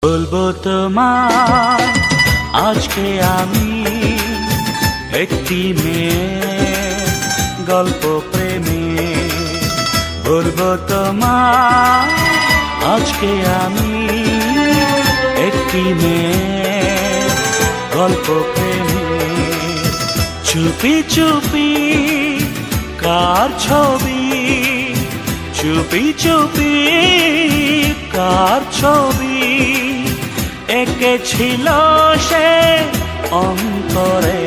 বলবো তোমায় আজকে আমি একটি মেয়ের গল্প প্রেমে। বলবো তোমায় আজকে আমি একটি মেয়ের গল্প প্রেমে। চুপি চুপি কার ছবি, চুপি চুপি কার ছবি এঁকেছিল সে অন্তরে।